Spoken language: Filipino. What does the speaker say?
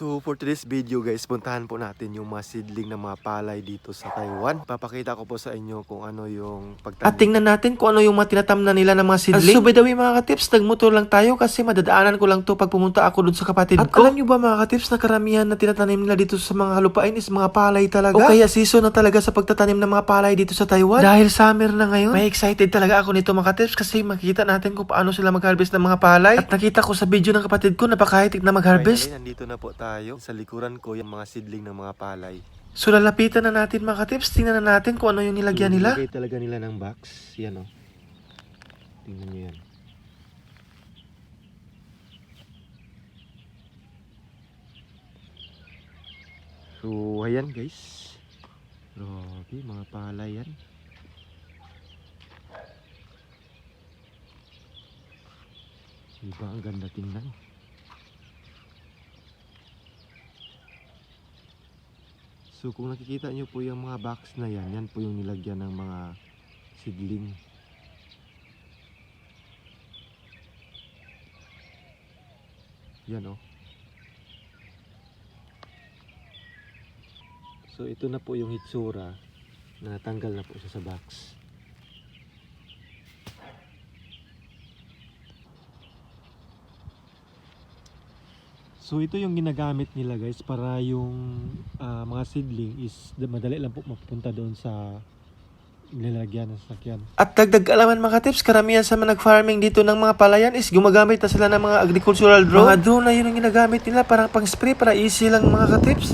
So for today's video guys, puntahan po natin yung mga seedling ng mga palay dito sa Taiwan. Papakita ko po sa inyo kung ano yung pagtanim. At tingnan natin kung ano yung mga tinatamnan nila ng mga seedling. So by the way mga katips, nagmotor lang tayo kasi madadaanan ko lang to pag pumunta ako dun sa kapatid ko. At alam nyo ba mga katips na karamihan na tinatanim nila dito sa mga lupain is mga palay talaga. O kaya season na talaga sa pagtatanim ng mga palay dito sa Taiwan. Dahil summer na ngayon, may excited talaga ako nito mga katips kasi makikita natin kung paano sila mag-harvest ng mga palay. At nakita ko sa video ng kapatid ko, napaka-high-tech na mag-harvest. Nandito na po tayo. Sa likuran ko yung mga seedling ng mga palay. So lalapitan na natin mga katips. Tingnan na natin kung ano yung nilagyan nila. Nilagay talaga nila ng box. Yan o. Tingnan nyo yan. So ayan guys. Grabe mga palay yan. Diba ang ganda tingnan. So kung nakikita nyo po yung mga box na yan, yan po yung nilagyan ng mga seedling. Yan o. So ito na po yung hitsura na natanggal na po siya sa box. So ito yung ginagamit nila guys para yung mga seedling is madali lang po mapunta doon sa nilalagyan ng sasakyan. At dagdag alaman mga tips, karamihan sa mga nag-farming dito ng mga palayan is gumagamit na sila ng mga agricultural drone. Mga drone na yun ang ginagamit nila parang pang spray para easy lang mga katips.